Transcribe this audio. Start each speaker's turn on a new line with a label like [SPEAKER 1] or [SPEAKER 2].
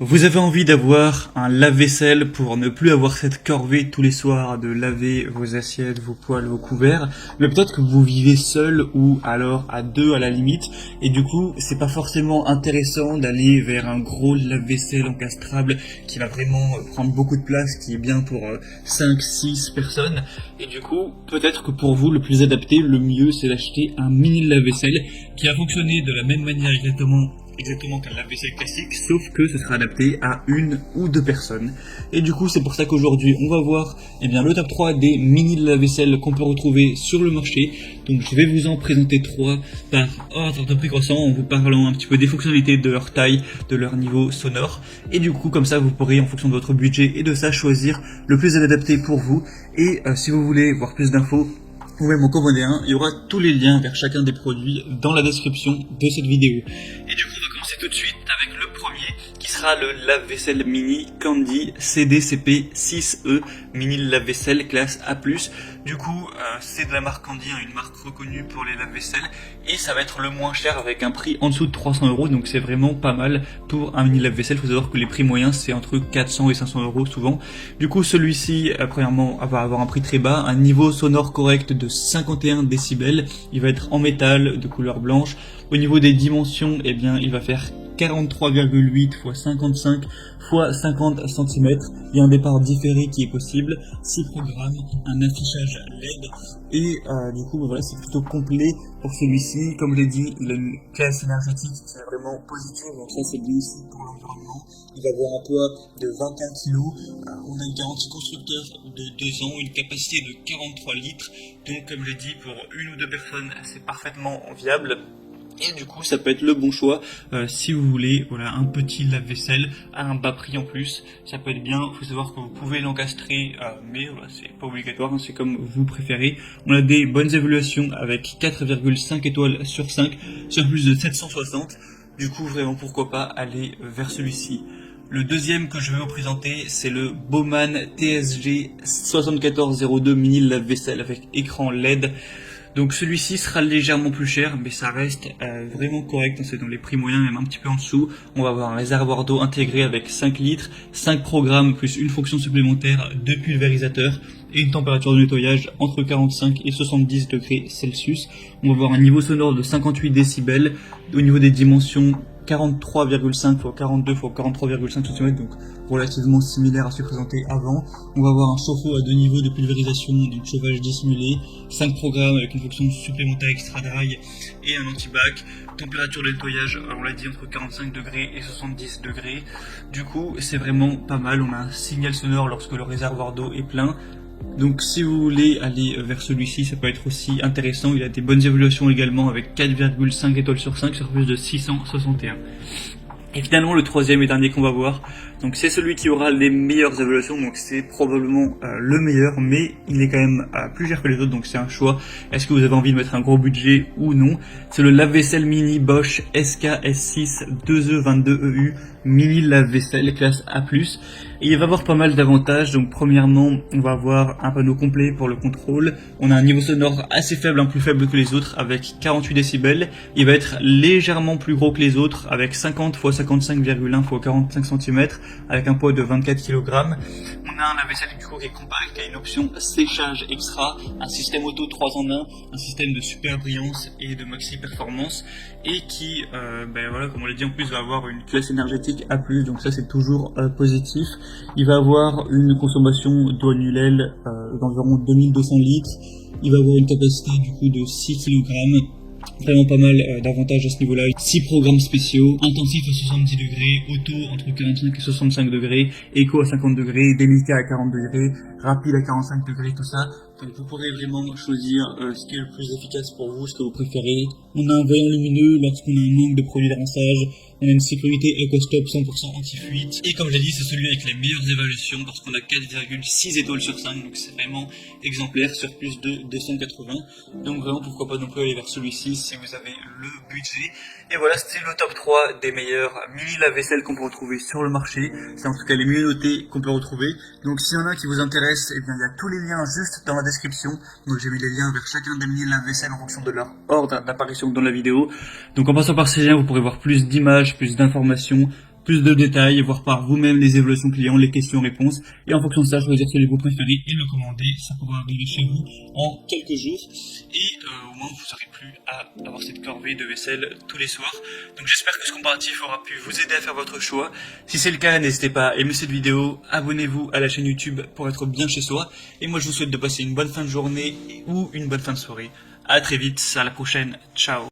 [SPEAKER 1] Vous avez envie d'avoir un lave-vaisselle pour ne plus avoir cette corvée tous les soirs de laver vos assiettes, vos poêles, vos couverts, mais peut-être que vous vivez seul ou alors à deux à la limite, et du coup c'est pas forcément intéressant d'aller vers un gros lave-vaisselle encastrable qui va vraiment prendre beaucoup de place, qui est bien pour 5, 6 personnes, et du coup peut-être que pour vous le plus adapté, le mieux c'est d'acheter un mini lave-vaisselle qui va fonctionner de la même manière exactement qu'un lave-vaisselle classique, sauf que ce sera adapté à une ou deux personnes. Et du coup, c'est pour ça qu'aujourd'hui, on va voir le top 3 des mini lave-vaisselle qu'on peut retrouver sur le marché. Donc je vais vous en présenter 3 par ordre de prix croissant, en vous parlant un petit peu des fonctionnalités, de leur taille, de leur niveau sonore. Et du coup, comme ça, vous pourrez, en fonction de votre budget et de ça, choisir le plus adapté pour vous. Et si vous voulez voir plus d'infos, vous pouvez m'en commander un, il y aura tous les liens vers chacun des produits dans la description de cette vidéo. Et du coup, on va commencer tout de suite avec le premier, qui sera le lave-vaisselle mini Candy CDCP 6E, mini lave-vaisselle classe A+. Du coup, c'est de la marque Candy, une marque reconnue pour les lave-vaisselle, et ça va être le moins cher avec un prix en dessous de 300 €, donc c'est vraiment pas mal pour un mini lave-vaisselle. Il faut savoir que les prix moyens, c'est entre 400 et 500 € souvent. Du coup, celui-ci, premièrement, va avoir un prix très bas, un niveau sonore correct de 51 décibels. Il va être en métal de couleur blanche. Au niveau des dimensions, il va faire 43,8 x 55 x 50 cm. Il y a un départ différé qui est possible, 6 programmes, un affichage LED et du coup voilà, c'est plutôt complet pour celui-ci. Comme je l'ai dit, la classe énergétique c'est vraiment positive, donc ça c'est bien aussi pour l'environnement. Il va avoir un poids de 21 kg, on a une garantie constructeur de 2 ans, une capacité de 43 litres, donc comme je l'ai dit, pour une ou deux personnes c'est parfaitement viable. Et du coup, ça peut être le bon choix si vous voulez, voilà, un petit lave-vaisselle à un bas prix en plus. Ça peut être bien. Il faut savoir que vous pouvez l'encastrer, mais voilà, c'est pas obligatoire, hein, c'est comme vous préférez. On a des bonnes évaluations avec 4,5 étoiles sur 5 sur plus de 760. Du coup, vraiment, pourquoi pas aller vers celui-ci. Le deuxième que je vais vous présenter, c'est le Bowman TSG 7402 mini lave-vaisselle avec écran LED. Donc celui-ci sera légèrement plus cher, mais ça reste vraiment correct, c'est dans les prix moyens, même un petit peu en dessous. On va avoir un réservoir d'eau intégré avec 5 litres, 5 programmes plus une fonction supplémentaire de pulvérisateur et une température de nettoyage entre 45 et 70 degrés Celsius. On va avoir un niveau sonore de 58 décibels. Au niveau des dimensions, 43,5 x 42 x 43,5 cm, donc relativement similaire à ce présenté avant. On va avoir un chauffe-eau à 2 niveaux de pulvérisation, donc chauffage dissimulé, 5 programmes avec une fonction supplémentaire extra dry et un anti-bac. Température de nettoyage, on l'a dit, entre 45 degrés et 70 degrés. Du coup, c'est vraiment pas mal. On a un signal sonore lorsque le réservoir d'eau est plein. Donc si vous voulez aller vers celui-ci, ça peut être aussi intéressant. Il a des bonnes évaluations également avec 4,5 étoiles sur 5 sur plus de 661. Et finalement, le troisième et dernier qu'on va voir, donc c'est celui qui aura les meilleures évaluations, donc c'est probablement le meilleur, mais il est quand même plus cher que les autres, donc c'est un choix. Est-ce que vous avez envie de mettre un gros budget ou non? C'est le lave-vaisselle mini Bosch SKS6 2E22EU mini lave-vaisselle classe A+. Et il va avoir pas mal d'avantages. Donc premièrement, on va avoir un panneau complet pour le contrôle. On a un niveau sonore assez faible, plus faible que les autres, avec 48 décibels. Il va être légèrement plus gros que les autres, avec 50 x 55,1 x 45 cm, avec un poids de 24 kg. On a un lave-vaisselle du coup qui est compact, qui a une option séchage extra, un système auto 3 en 1, un système de super brillance et de maxi performance, et qui, voilà, comme on l'a dit, en plus va avoir une classe énergétique A+, donc ça c'est toujours positif. Il va avoir une consommation d'eau annuelle d'environ 2200 litres. Il va avoir une capacité du coup de 6 kg. Vraiment pas mal d'avantages à ce niveau-là. 6 programmes spéciaux, intensif à 70 degrés, auto entre 45 et 65 degrés, éco à 50 degrés, délicat à 40 degrés, rapide à 45 degrés, tout ça. Donc vous pourrez vraiment choisir ce qui est le plus efficace pour vous, ce que vous préférez. On a un voyant lumineux lorsqu'on a un manque de produits de rinçage. On a une sécurité EcoStop 100% anti-fuite. Et comme je l'ai dit, c'est celui avec les meilleures évaluations parce qu'on a 4,6 étoiles sur 5. Donc c'est vraiment exemplaire sur plus de 280. Donc vraiment pourquoi pas non plus aller vers celui-ci si vous avez le budget. Et voilà, c'était le top 3 des meilleurs mini lave-vaisselle qu'on peut retrouver sur le marché. C'est en tout cas les mieux notés qu'on peut retrouver. Donc s'il y en a qui vous intéressent, il y a tous les liens juste dans la description. Donc j'ai mis les liens vers chacun des mini lave-vaisselle en fonction de leur ordre d'apparition dans la vidéo. Donc en passant par ces liens, vous pourrez voir plus d'images, plus d'informations, plus de détails, voir par vous-même les évaluations clients, les questions-réponses, et en fonction de ça, choisir celui que vous préférez et le commander. Ça pourra arriver chez vous en quelques jours, et au moins vous n'aurez plus à avoir cette corvée de vaisselle tous les soirs. Donc j'espère que ce comparatif aura pu vous aider à faire votre choix. Si c'est le cas, n'hésitez pas à aimer cette vidéo, abonnez-vous à la chaîne YouTube pour être bien chez soi, et moi je vous souhaite de passer une bonne fin de journée ou une bonne fin de soirée. À très vite, à la prochaine, ciao.